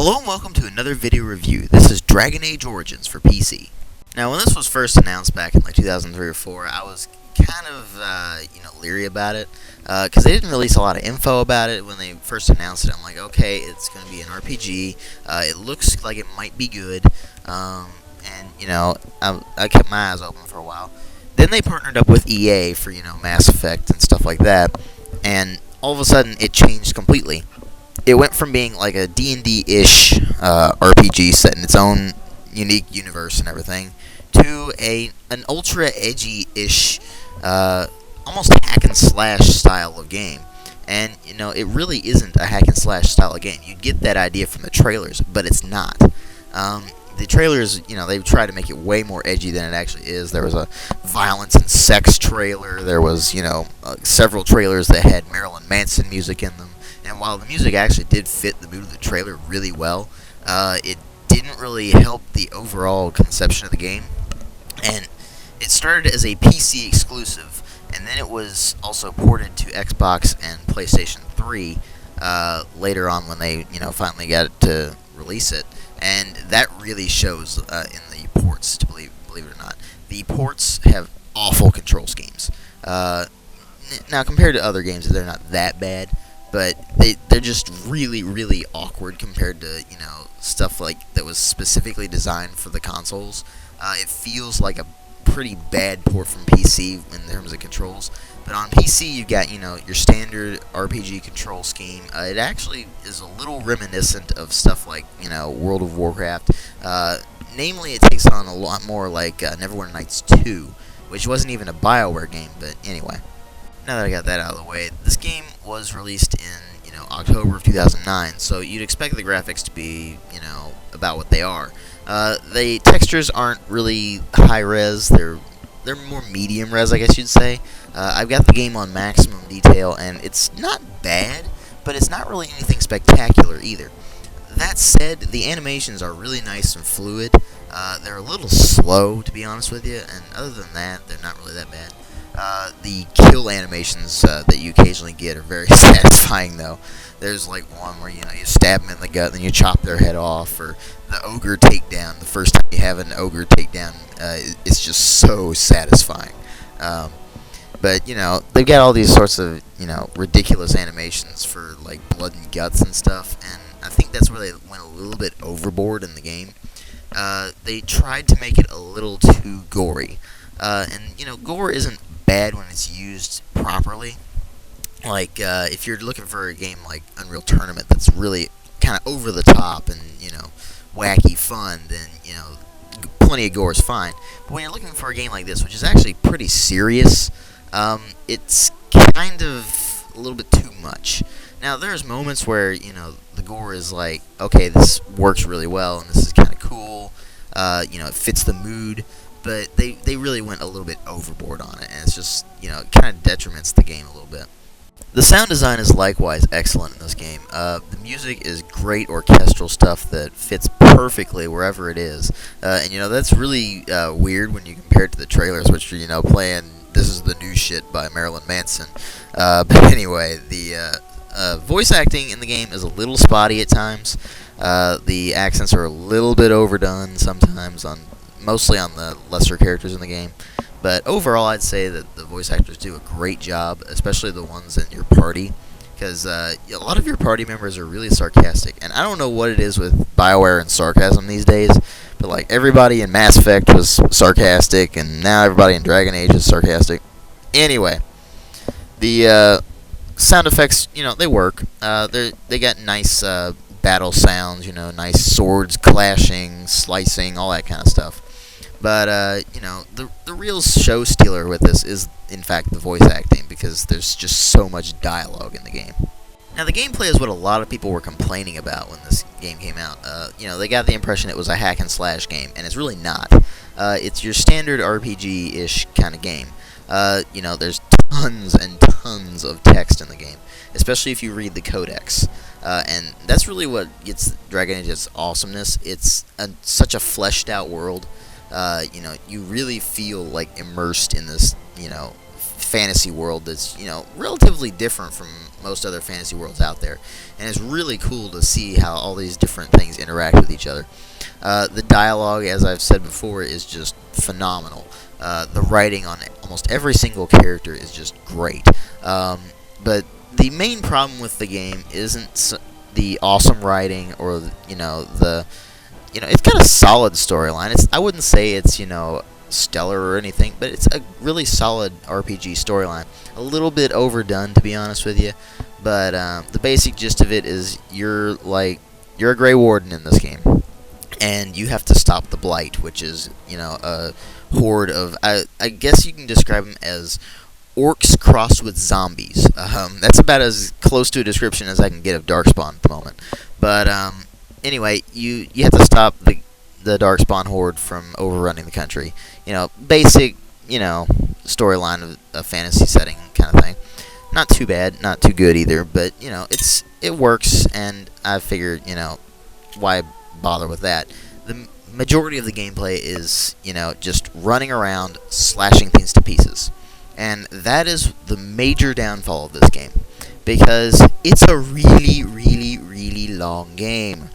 Hello and welcome to another video review. This is Dragon Age Origins for PC. Now, when this was first announced back in like 2003 or 4, I was kind of leery about it because they didn't release a lot of info about it when they first announced it. I'm like, okay, it's going to be an RPG. It looks like it might be good, and I kept my eyes open for a while. Then they partnered up with EA for Mass Effect and stuff like that, and all of a sudden it changed completely. It went from being like a D&D-ish RPG set in its own unique universe and everything to an ultra edgy-ish, almost hack and slash style of game. And it really isn't a hack and slash style of game. You get that idea from the trailers, but it's not. The trailers, they try to make it way more edgy than it actually is. There was a violence and sex trailer. There was, several trailers that had Marilyn Manson music in them. And while the music actually did fit the mood of the trailer really well, it didn't really help the overall conception of the game. And it started as a PC exclusive, and then it was also ported to Xbox and PlayStation 3 later on when they, finally got it to release it. And that really shows in the ports, to believe it or not. The ports have awful control schemes. Now, compared to other games, they're not that bad. But they're just really, really awkward compared to, stuff like that was specifically designed for the consoles. It feels like a pretty bad port from PC in terms of controls. But on PC, you've got, your standard RPG control scheme. It actually is a little reminiscent of stuff like, World of Warcraft. Namely, it takes on a lot more like Neverwinter Nights 2, which wasn't even a BioWare game, but anyway. Now that I got that out of the way, this game was released in, October of 2009, so you'd expect the graphics to be, about what they are. The textures aren't really high-res, they're more medium-res, I guess you'd say. I've got the game on maximum detail, and it's not bad, but it's not really anything spectacular either. That said, the animations are really nice and fluid. They're a little slow, to be honest with you, and other than that, they're not really that bad. The kill animations that you occasionally get are very satisfying, though. There's like one where you stab them in the gut, then you chop their head off, or the ogre takedown. The first time you have an ogre takedown, it's just so satisfying. But they've got all these sorts of ridiculous animations for like blood and guts and stuff, and I think that's where they went a little bit overboard in the game. They tried to make it a little too gory, and gore isn't bad when it's used properly. Like, if you're looking for a game like Unreal Tournament that's really kind of over the top and, wacky fun, then, plenty of gore is fine. But when you're looking for a game like this, which is actually pretty serious, it's kind of a little bit too much. Now, there's moments where, the gore is like, okay, this works really well, and this is kind of cool, it fits the mood. But they really went a little bit overboard on it, and it's just, it kind of detriments the game a little bit. The sound design is likewise excellent in this game. The music is great orchestral stuff that fits perfectly wherever it is. And, that's really weird when you compare it to the trailers, which are, playing This Is the New Shit by Marilyn Manson. But anyway, the voice acting in the game is a little spotty at times. The accents are a little bit overdone sometimes, mostly on the lesser characters in the game. But overall, I'd say that the voice actors do a great job, especially the ones in your party, because a lot of your party members are really sarcastic. And I don't know what it is with BioWare and sarcasm these days, but like everybody in Mass Effect was sarcastic, and now everybody in Dragon Age is sarcastic. Anyway, the sound effects, they work. They got nice battle sounds, nice swords clashing, slicing, all that kind of stuff. But, the real show stealer with this is, in fact, the voice acting, because there's just so much dialogue in the game. Now, the gameplay is what a lot of people were complaining about when this game came out. They got the impression it was a hack and slash game, and it's really not. It's your standard RPG-ish kind of game. There's tons and tons of text in the game, especially if you read the codex. And that's really what gets Dragon Age its awesomeness. It's such a fleshed out world. You really feel like immersed in this, fantasy world that's, relatively different from most other fantasy worlds out there. And it's really cool to see how all these different things interact with each other. The dialogue, as I've said before, is just phenomenal. The writing on almost every single character is just great. But the main problem with the game isn't the awesome writing or, it's got a solid storyline. I wouldn't say it's, stellar or anything, but it's a really solid RPG storyline. A little bit overdone, to be honest with you, but the basic gist of it is you're a Grey Warden in this game, and you have to stop the Blight, which is, a horde of, I guess you can describe them as orcs crossed with zombies. That's about as close to a description as I can get of Darkspawn at the moment. But anyway, you have to stop the Darkspawn horde from overrunning the country. Basic, storyline of a fantasy setting kind of thing. Not too bad, not too good either, but, it works, and I figured, why bother with that? The majority of the gameplay is, just running around, slashing things to pieces. And that is the major downfall of this game, because it's a really, really, really long game.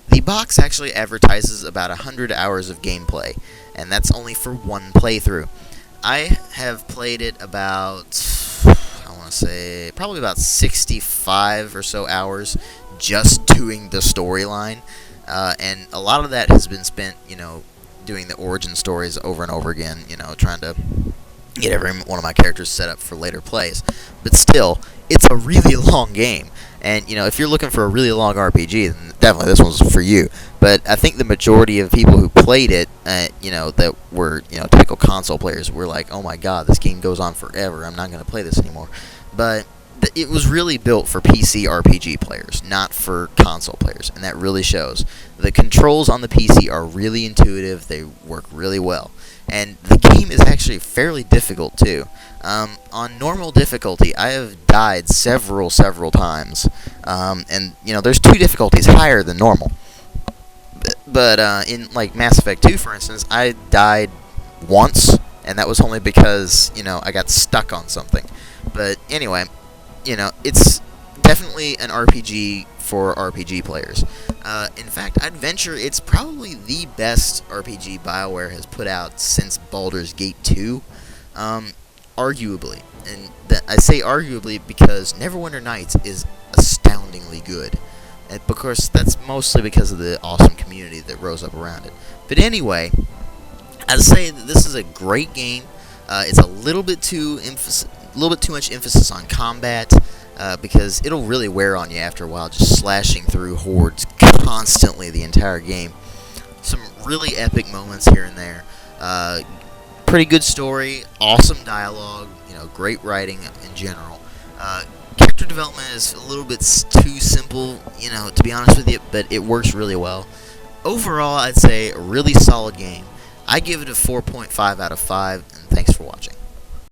The box actually advertises about 100 hours of gameplay, and that's only for one playthrough. I have played it about, I want to say, probably about 65 or so hours just doing the storyline, and a lot of that has been spent, doing the origin stories over and over again, trying to get every one of my characters set up for later plays. But still, it's a really long game. And, if you're looking for a really long RPG, then definitely this one's for you. But I think the majority of people who played it, that were, typical console players, were like, oh my god, this game goes on forever, I'm not going to play this anymore. But it was really built for PC RPG players, not for console players, and that really shows. The controls on the PC are really intuitive, they work really well. And the game is actually fairly difficult, too. On normal difficulty, I have died several times. And, there's two difficulties higher than normal. But in, Mass Effect 2, for instance, I died once, and that was only because, I got stuck on something. But anyway, it's definitely an RPG for RPG players. In fact, I'd venture it's probably the best RPG BioWare has put out since Baldur's Gate 2, arguably. And I say arguably because Neverwinter Nights is astoundingly good. And of course, that's mostly because of the awesome community that rose up around it. But anyway, I'd say that this is a great game. It's a little bit too much emphasis on combat. Because it'll really wear on you after a while, just slashing through hordes constantly the entire game. Some really epic moments here and there. Pretty good story, awesome dialogue, great writing in general. Character development is a little bit too simple, to be honest with you, but it works really well. Overall, I'd say a really solid game. I give it a 4.5 out of 5, and thanks for watching.